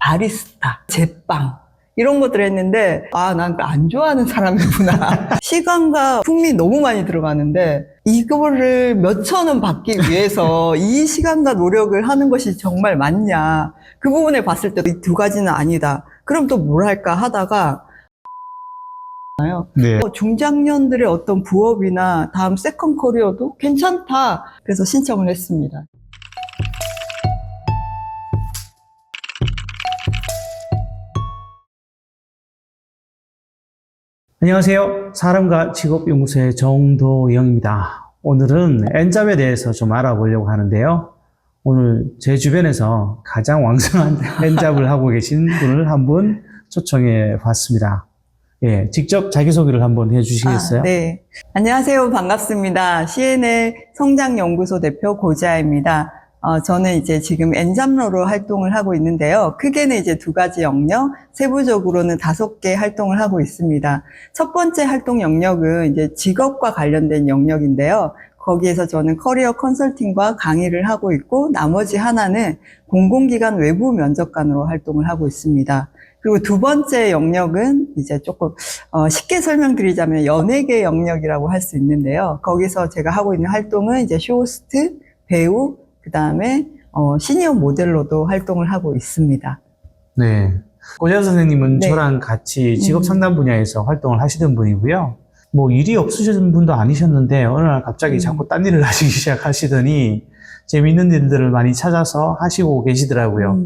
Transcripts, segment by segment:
바리스타, 제빵 이런 것들을 했는데 난 안 좋아하는 사람이구나. 시간과 품이 너무 많이 들어가는데 이거를 몇천 원 받기 위해서 이 시간과 노력을 하는 것이 정말 맞냐. 그 부분에 봤을 때 이 두 가지는 아니다. 그럼 또 뭘 할까 하다가 네. 중장년들의 어떤 부업이나 다음 세컨 커리어도 괜찮다. 그래서 신청을 했습니다. 안녕하세요. 사람과 직업연구소의 정도영입니다. 오늘은 N잡에 대해서 좀 알아보려고 하는데요. 오늘 제 주변에서 가장 왕성한 N잡을 하고 계신 분을 한분 초청해 봤습니다. 예, 직접 자기소개를 한번 해주시겠어요? 네. 안녕하세요. 반갑습니다. CNL 성장연구소 대표 고지아입니다. 저는 이제 지금 N잡러로 활동을 하고 있는데요. 크게는 이제 두 가지 영역, 세부적으로는 5개 활동을 하고 있습니다. 첫 번째 활동 영역은 이제 직업과 관련된 영역인데요. 거기에서 저는 커리어 컨설팅과 강의를 하고 있고, 나머지 하나는 공공기관 외부 면접관으로 활동을 하고 있습니다. 그리고 두 번째 영역은 이제 조금 쉽게 설명드리자면 연예계 영역이라고 할 수 있는데요. 거기서 제가 하고 있는 활동은 이제 쇼호스트, 배우, 그 다음에 시니어 모델로도 활동을 하고 있습니다. 네. 고지아 선생님은 네. 저랑 같이 직업 상담 분야에서 활동을 하시던 분이고요. 뭐 일이 없으신 분도 아니셨는데 어느 날 갑자기 자꾸 딴 일을 하시기 시작하시더니 재미있는 일들을 많이 찾아서 하시고 계시더라고요.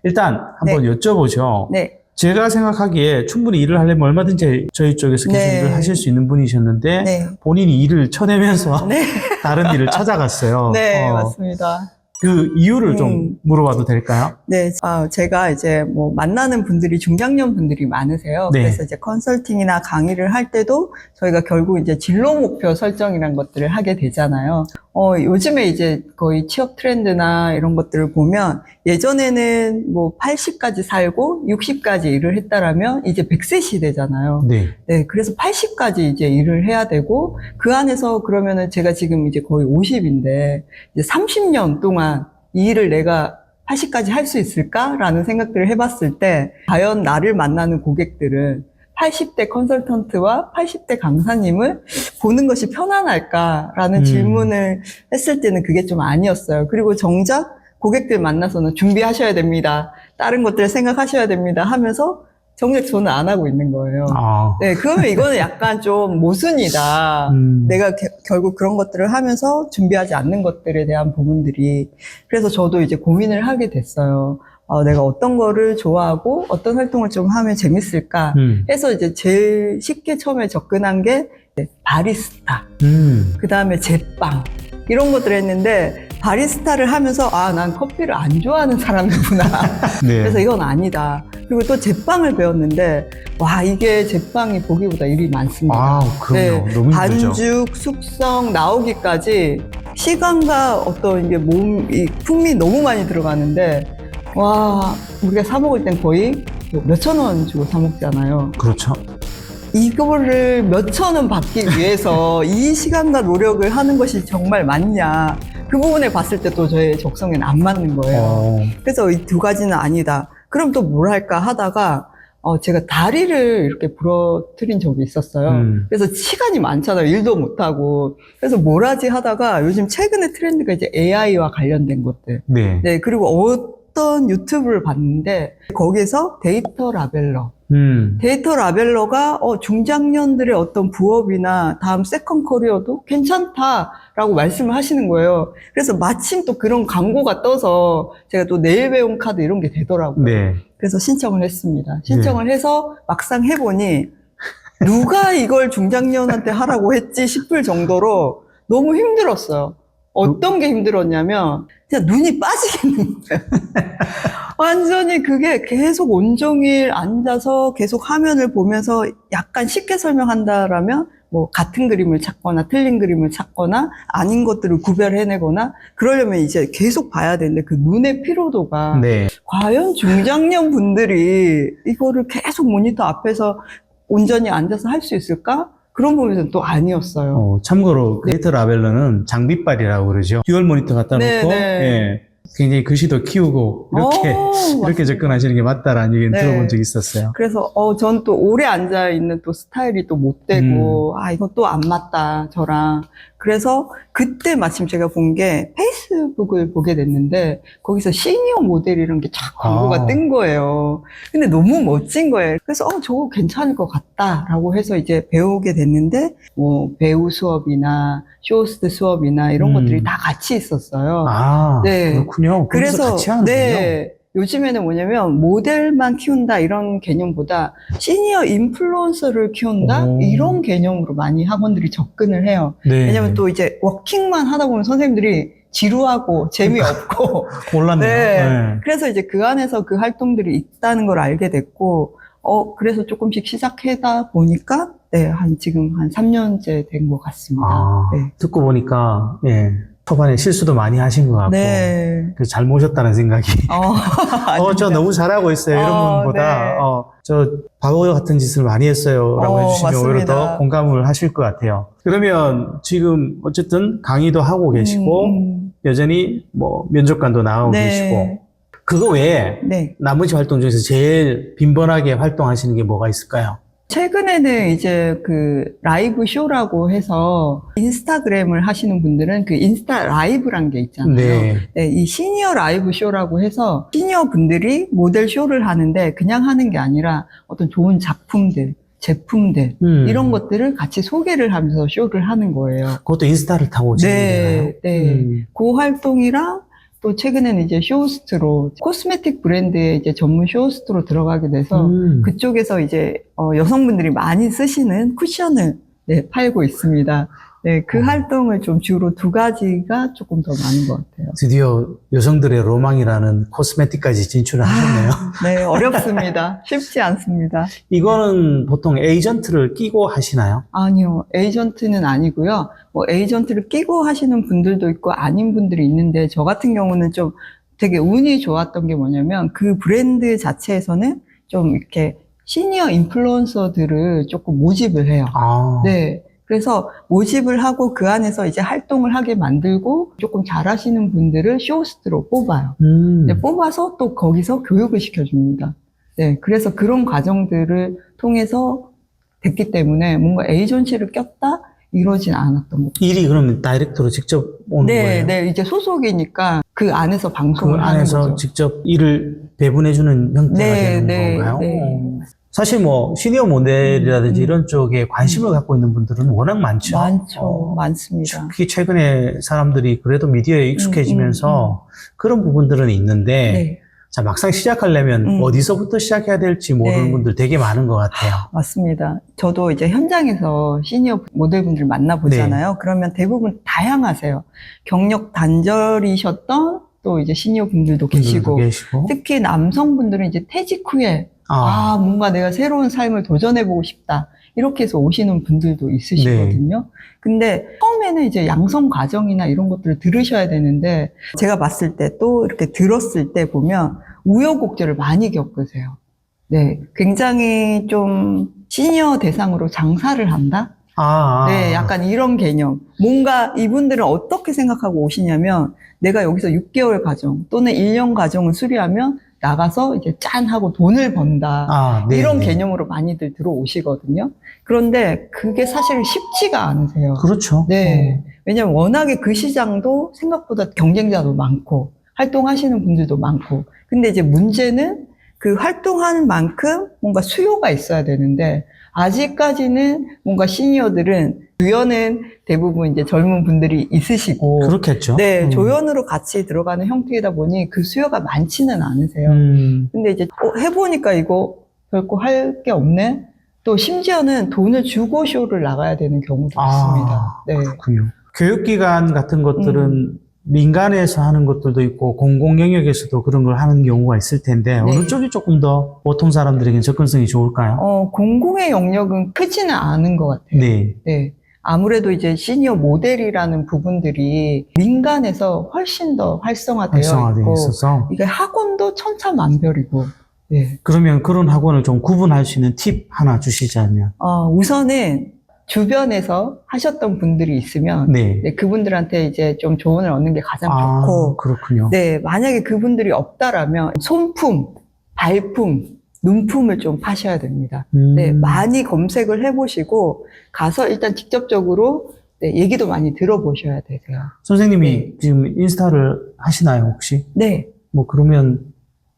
일단 한번 여쭤보죠. 네. 제가 생각하기에 충분히 일을 하려면 얼마든지 저희 쪽에서 계속 네. 일을 하실 수 있는 분이셨는데 네. 본인이 일을 쳐내면서 네. 다른 일을 찾아갔어요. 네, 맞습니다. 그 이유를 좀 물어봐도 될까요? 네, 제가 이제 뭐 만나는 분들이 중장년 분들이 많으세요. 네. 그래서 이제 컨설팅이나 강의를 할 때도 저희가 결국 이제 진로 목표 설정이라는 것들을 하게 되잖아요. 요즘에 이제 거의 취업 트렌드나 이런 것들을 보면 예전에는 뭐 80까지 살고 60까지 일을 했다라면 이제 100세 시대잖아요. 네. 네, 그래서 80까지 이제 일을 해야 되고 그 안에서 그러면은 제가 지금 이제 거의 50인데 이제 30년 동안 이 일을 내가 80까지 할 수 있을까라는 생각들을 해봤을 때 과연 나를 만나는 고객들은 80대 컨설턴트와 80대 강사님을 보는 것이 편안할까라는 질문을 했을 때는 그게 좀 아니었어요. 그리고 정작 고객들 만나서는 준비하셔야 됩니다. 다른 것들을 생각하셔야 됩니다 하면서 정작 저는 안 하고 있는 거예요. 네, 그러면 이거는 약간 좀 모순이다. 내가 결국 그런 것들을 하면서 준비하지 않는 것들에 대한 부분들이. 그래서 저도 이제 고민을 하게 됐어요. 내가 어떤 거를 좋아하고 어떤 활동을 좀 하면 재밌을까 해서 이제 제일 쉽게 처음에 접근한 게 바리스타, 그 다음에 제빵 이런 것들을 했는데 바리스타를 하면서 난 커피를 안 좋아하는 사람이구나. 네. 그래서 이건 아니다. 그리고 또 제빵을 배웠는데 이게 제빵이 보기보다 일이 많습니다. 그럼요. 네, 너무 힘들죠. 반죽, 숙성, 나오기까지 시간과 어떤 이게 이 품이 너무 많이 들어가는데 우리가 사 먹을 땐 거의 몇천 원 주고 사 먹잖아요. 그렇죠. 이거를 몇천 원 받기 위해서 이 시간과 노력을 하는 것이 정말 맞냐. 그 부분에 봤을 때 또 저의 적성에는 안 맞는 거예요. 그래서 이 두 가지는 아니다. 그럼 또 뭘 할까 하다가 제가 다리를 이렇게 부러뜨린 적이 있었어요. 그래서 시간이 많잖아요. 일도 못하고. 그래서 뭘 하지 하다가 요즘 최근에 트렌드가 이제 AI와 관련된 것들. 네. 네, 그리고 어떤 유튜브를 봤는데 거기에서 데이터 라벨러. 데이터 라벨러가 중장년들의 어떤 부업이나 다음 세컨 커리어도 괜찮다라고 말씀을 하시는 거예요. 그래서 마침 또 그런 광고가 떠서 제가 또 내일 배움 카드 이런 게 되더라고요. 네. 그래서 신청을 했습니다. 신청을 해서 막상 해보니 누가 이걸 중장년한테 하라고 했지 싶을 정도로 너무 힘들었어요. 어떤 게 힘들었냐면 그냥 눈이 빠지겠는 거예요. 완전히 그게 계속 온종일 앉아서 계속 화면을 보면서 약간 쉽게 설명한다라면 뭐 같은 그림을 찾거나 틀린 그림을 찾거나 아닌 것들을 구별해내거나 그러려면 이제 계속 봐야 되는데 그 눈의 피로도가 과연 중장년 분들이 이거를 계속 모니터 앞에서 온전히 앉아서 할 수 있을까? 그런 부분에서는 또 아니었어요. 참고로 데이터 라벨러는 장비빨이라고 그러죠. 듀얼 모니터 갖다 놓고 굉장히 글씨도 키우고 이렇게 이렇게 맞습니다. 접근하시는 게 맞다라는 얘기는 네. 들어본 적이 있었어요. 그래서 전 또 오래 앉아 있는 또 스타일이 또 못 되고 이거 또 안 맞다 저랑. 그래서 그때 마침 제가 본 게 페이스북을 보게 됐는데 거기서 시니어 모델이라는 게 쫙 광고가 뜬 거예요. 근데 너무 멋진 거예요. 그래서 저거 괜찮을 것 같다라고 해서 이제 배우게 됐는데 뭐 배우 수업이나 쇼호스트 수업이나 이런 것들이 다 같이 있었어요. 아, 네. 그렇군요. 그래서 같이 하는군요. 네. 요즘에는 뭐냐면 모델만 키운다 이런 개념보다 시니어 인플루언서를 키운다 오. 이런 개념으로 많이 학원들이 접근을 해요. 네. 왜냐면 또 이제 워킹만 하다 보면 선생님들이 지루하고 재미없고 몰랐네요. 네. 네. 그래서 이제 그 안에서 그 활동들이 있다는 걸 알게 됐고 그래서 조금씩 시작하다 보니까 지금 한 3년째 된 것 같습니다. 아, 네. 듣고 보니까 예, 초반에 실수도 많이 하신 것 같고 네. 그래서 잘 모셨다는 생각이 저 아닙니다. 너무 잘하고 있어요. 이런 분보다 네. 저 바보 같은 짓을 많이 했어요 라고 해주시면 오히려 맞습니다. 더 공감을 하실 것 같아요. 그러면 지금 어쨌든 강의도 하고 계시고 여전히 뭐 면접관도 나가고 네. 계시고 그거 외에 네. 나머지 활동 중에서 제일 빈번하게 활동하시는 게 뭐가 있을까요? 최근에는 이제 그 라이브 쇼라고 해서 인스타그램을 하시는 분들은 그 인스타 라이브란 게 있잖아요. 네. 네, 이 시니어 라이브 쇼라고 해서 시니어 분들이 모델 쇼를 하는데 그냥 하는 게 아니라 어떤 좋은 작품들, 제품들 이런 것들을 같이 소개를 하면서 쇼를 하는 거예요. 그것도 인스타를 타고 진행되나요? 네, 네. 그 활동이랑 또 최근에는 이제 쇼호스트로 코스메틱 브랜드의 이제 전문 쇼호스트로 들어가게 돼서 그쪽에서 이제 여성분들이 많이 쓰시는 쿠션을 팔고 있습니다. 네, 그 활동을 좀 주로 2가지가 조금 더 많은 것 같아요. 드디어 여성들의 로망이라는 코스메틱까지 진출을 하셨네요. 네, 어렵습니다. 쉽지 않습니다. 이거는 보통 에이전트를 끼고 하시나요? 아니요, 에이전트는 아니고요. 뭐 에이전트를 끼고 하시는 분들도 있고 아닌 분들이 있는데 저 같은 경우는 좀 되게 운이 좋았던 게 뭐냐면 그 브랜드 자체에서는 좀 이렇게 시니어 인플루언서들을 조금 모집을 해요. 네. 그래서 모집을 하고 그 안에서 이제 활동을 하게 만들고 조금 잘하시는 분들을 쇼호스트로 뽑아요. 네, 뽑아서 또 거기서 교육을 시켜줍니다. 네, 그래서 그런 과정들을 통해서 됐기 때문에 뭔가 에이전시를 꼈다? 이러진 않았던 것 같아요. 일이 그러면 다이렉트로 직접 오는 거예요? 네, 이제 소속이니까 그 안에서 그 방송을 하는 안에서 거죠. 직접 일을 배분해주는 형태가 되는 건가요? 네. 사실 뭐 시니어 모델이라든지 이런 쪽에 관심을 갖고 있는 분들은 워낙 많죠. 많습니다. 특히 최근에 사람들이 그래도 미디어에 익숙해지면서 그런 부분들은 있는데 네. 자, 막상 시작하려면 어디서부터 시작해야 될지 모르는 네. 분들 되게 많은 것 같아요. 맞습니다. 저도 이제 현장에서 시니어 모델분들 만나보잖아요. 그러면 대부분 다양하세요. 경력 단절이셨던 또 이제 시니어 분들도 계시고, 특히 남성분들은 이제 퇴직 후에 뭔가 내가 새로운 삶을 도전해보고 싶다. 이렇게 해서 오시는 분들도 있으시거든요. 네. 근데 처음에는 이제 양성 과정이나 이런 것들을 들으셔야 되는데 제가 봤을 때 또 이렇게 들었을 때 보면 우여곡절을 많이 겪으세요. 네. 굉장히 좀 시니어 대상으로 장사를 한다? 네. 약간 이런 개념. 뭔가 이분들은 어떻게 생각하고 오시냐면 내가 여기서 6개월 과정 또는 1년 과정을 수료하면 나가서 이제 짠 하고 돈을 번다. 이런 개념으로 많이들 들어오시거든요. 그런데 그게 사실 쉽지가 않으세요. 그렇죠. 네. 왜냐면 워낙에 그 시장도 생각보다 경쟁자도 많고 활동하시는 분들도 많고. 근데 이제 문제는 그 활동하는 만큼 뭔가 수요가 있어야 되는데 아직까지는 뭔가 시니어들은 조연은 대부분 이제 젊은 분들이 있으시고. 그렇겠죠. 네, 조연으로 같이 들어가는 형태이다 보니 그 수요가 많지는 않으세요. 근데 이제 해보니까 이거 별거 할 게 없네? 또 심지어는 돈을 주고 쇼를 나가야 되는 경우도 있습니다. 네. 그렇군요. 교육기관 같은 것들은 민간에서 하는 것들도 있고 공공 영역에서도 그런 걸 하는 경우가 있을 텐데 어느 쪽이 조금 더 보통 사람들에게 접근성이 좋을까요? 공공의 영역은 크지는 않은 것 같아요. 네. 아무래도 이제 시니어 모델이라는 부분들이 민간에서 훨씬 더 활성화되어 있고 있어서 이게 학원도 천차만별이고. 네. 그러면 그런 학원을 좀 구분할 수 있는 팁 하나 주시자면? 우선은 주변에서 하셨던 분들이 있으면 네. 네, 그분들한테 이제 좀 조언을 얻는 게 가장 좋고, 그렇군요. 네, 만약에 그분들이 없다라면 손품, 발품, 눈품을 좀 파셔야 됩니다. 네, 많이 검색을 해보시고 가서 일단 직접적으로 네, 얘기도 많이 들어보셔야 되세요. 선생님이 네. 지금 인스타를 하시나요, 혹시? 네. 뭐, 그러면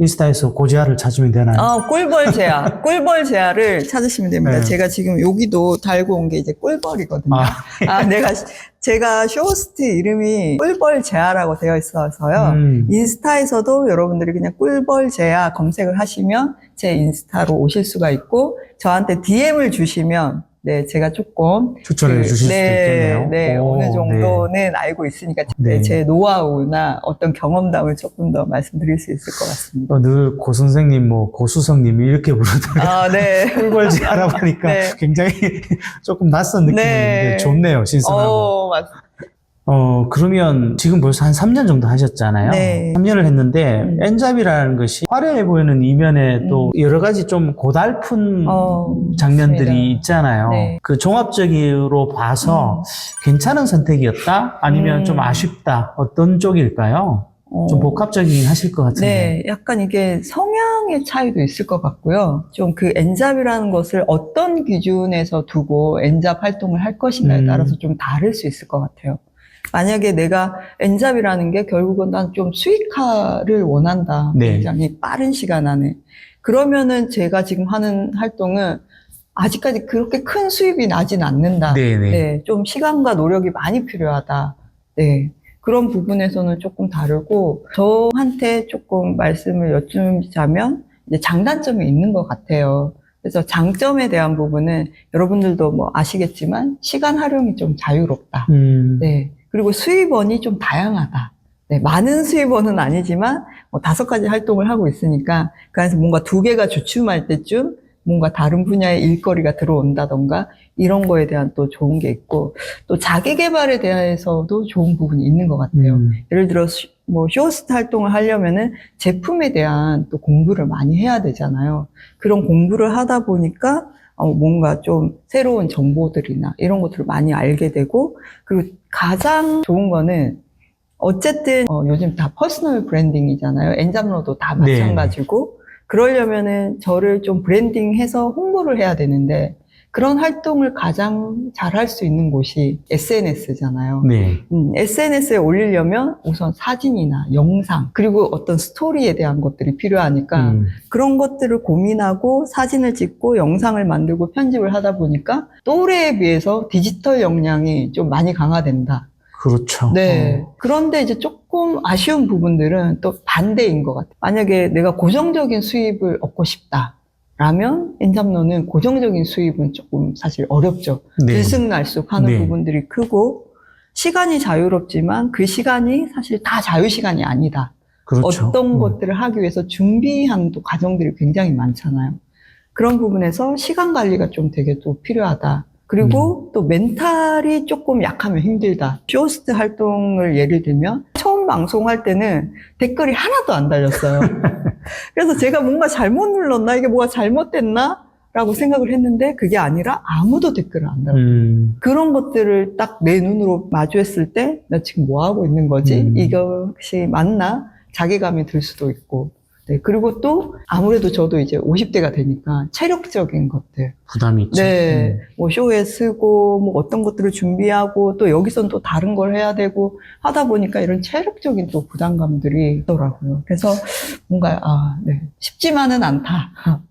인스타에서 고지아를 찾으면 되나요? 꿀벌 제아. 꿀벌 제아를 찾으시면 됩니다. 네. 제가 지금 여기도 달고 온 게 이제 꿀벌이거든요. 제가 쇼호스트 이름이 꿀벌 제아라고 되어 있어서요. 인스타에서도 여러분들이 그냥 꿀벌 제아 검색을 하시면 제 인스타로 오실 수가 있고, 저한테 DM을 주시면 네, 제가 조금 추천해 주실 수도 있겠네요. 네, 어느 정도는 알고 있으니까 네. 제 노하우나 어떤 경험담을 조금 더 말씀드릴 수 있을 것 같습니다. 늘 고 선생님, 뭐 고수성님이 이렇게 부르더라고요. 네. 꿀벌지 알아보니까 네. 굉장히 조금 낯선 느낌인데 네. 좋네요, 신선하고. 맞습니다. 그러면 지금 벌써 한 3년 정도 하셨잖아요. 네. 3년을 했는데 엔잡이라는 것이 화려해 보이는 이면에 또 여러 가지 좀 고달픈 장면들이 맞습니다. 있잖아요. 네. 그 종합적으로 봐서 괜찮은 선택이었다? 아니면 좀 아쉽다? 어떤 쪽일까요? 좀 복합적이긴 하실 것 같은데. 네, 약간 이게 성향의 차이도 있을 것 같고요. 좀 그 엔잡이라는 것을 어떤 기준에서 두고 엔잡 활동을 할 것인가에 따라서 좀 다를 수 있을 것 같아요. 만약에 내가 엔잡이라는 게 결국은 난 좀 수익화를 원한다. 네. 굉장히 빠른 시간 안에. 그러면은 제가 지금 하는 활동은 아직까지 그렇게 큰 수입이 나진 않는다. 네네. 네, 좀 시간과 노력이 많이 필요하다. 네. 그런 부분에서는 조금 다르고, 저한테 조금 말씀을 여쭈자면, 이제 장단점이 있는 것 같아요. 그래서 장점에 대한 부분은 여러분들도 뭐 아시겠지만, 시간 활용이 좀 자유롭다. 네. 그리고 수입원이 좀 다양하다. 네. 많은 수입원은 아니지만, 뭐 5가지 활동을 하고 있으니까, 그 안에서 뭔가 2개가 주춤할 때쯤, 뭔가 다른 분야의 일거리가 들어온다던가 이런 거에 대한 또 좋은 게 있고, 또 자기 개발에 대해서도 좋은 부분이 있는 것 같아요. 예를 들어 뭐 쇼호스트 활동을 하려면은 제품에 대한 또 공부를 많이 해야 되잖아요. 그런 공부를 하다 보니까 뭔가 좀 새로운 정보들이나 이런 것들을 많이 알게 되고, 그리고 가장 좋은 거는 어쨌든 요즘 다 퍼스널 브랜딩이잖아요. 엔잡러도 다 마찬가지고. 네. 그러려면은 저를 좀 브랜딩해서 홍보를 해야 되는데, 그런 활동을 가장 잘 할 수 있는 곳이 SNS잖아요. 네. SNS에 올리려면 우선 사진이나 영상, 그리고 어떤 스토리에 대한 것들이 필요하니까 그런 것들을 고민하고 사진을 찍고 영상을 만들고 편집을 하다 보니까 또래에 비해서 디지털 역량이 좀 많이 강화된다. 그렇죠. 네. 그런데 이제 조금 아쉬운 부분들은 또 반대인 것 같아요. 만약에 내가 고정적인 수입을 얻고 싶다라면 엔잡러는 고정적인 수입은 조금 사실 어렵죠. 네. 들쑥날쑥하는 네. 부분들이 크고, 시간이 자유롭지만 그 시간이 사실 다 자유시간이 아니다. 그렇죠. 어떤 것들을 하기 위해서 준비한 또 과정들이 굉장히 많잖아요. 그런 부분에서 시간 관리가 좀 되게 또 필요하다. 그리고 또 멘탈이 조금 약하면 힘들다. 쇼호스트 활동을 예를 들면 처음 방송할 때는 댓글이 하나도 안 달렸어요. 그래서 제가 뭔가 잘못 눌렀나? 이게 뭐가 잘못됐나? 라고 생각을 했는데 그게 아니라 아무도 댓글을 안 달았어요. 그런 것들을 딱 내 눈으로 마주했을 때 나 지금 뭐 하고 있는 거지? 이것이 맞나? 자괴감이 들 수도 있고. 네, 그리고 또 아무래도 저도 이제 50대가 되니까 체력적인 것들. 부담이 있죠. 네. 뭐 쇼에 쓰고 뭐 어떤 것들을 준비하고 또 여기선 또 다른 걸 해야 되고 하다 보니까 이런 체력적인 또 부담감들이 있더라고요. 그래서 뭔가 네. 쉽지만은 않다.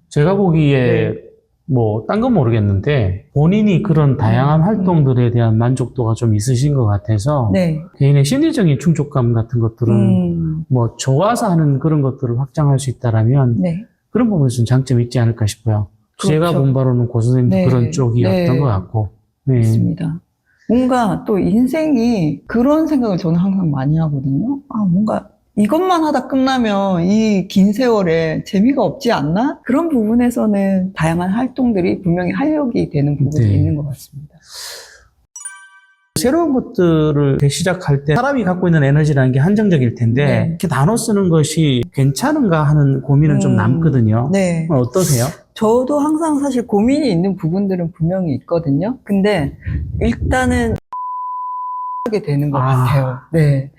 제가 보기에 네. 뭐 딴 건 모르겠는데 본인이 그런 다양한 활동들에 대한 만족도가 좀 있으신 것 같아서 네. 개인의 심리적인 충족감 같은 것들은 뭐 좋아서 하는 그런 것들을 확장할 수 있다라면 네. 그런 부분에 좀 장점이 있지 않을까 싶어요. 그렇죠. 제가 본 바로는 고 선생님도 네. 그런 쪽이었던 네. 것 같고. 네. 맞습니다. 뭔가 또 인생이 그런 생각을 저는 항상 많이 하거든요. 뭔가 이것만 하다 끝나면 이 긴 세월에 재미가 없지 않나? 그런 부분에서는 다양한 활동들이 분명히 활력이 되는 부분이 네. 있는 것 같습니다. 새로운 것들을 시작할 때 사람이 갖고 있는 에너지라는 게 한정적일 텐데 네. 이렇게 나눠 쓰는 것이 괜찮은가 하는 고민은 좀 남거든요. 네. 어떠세요? 저도 항상 사실 고민이 있는 부분들은 분명히 있거든요. 근데 일단은 하게 되는 것 아. 같아요. 네.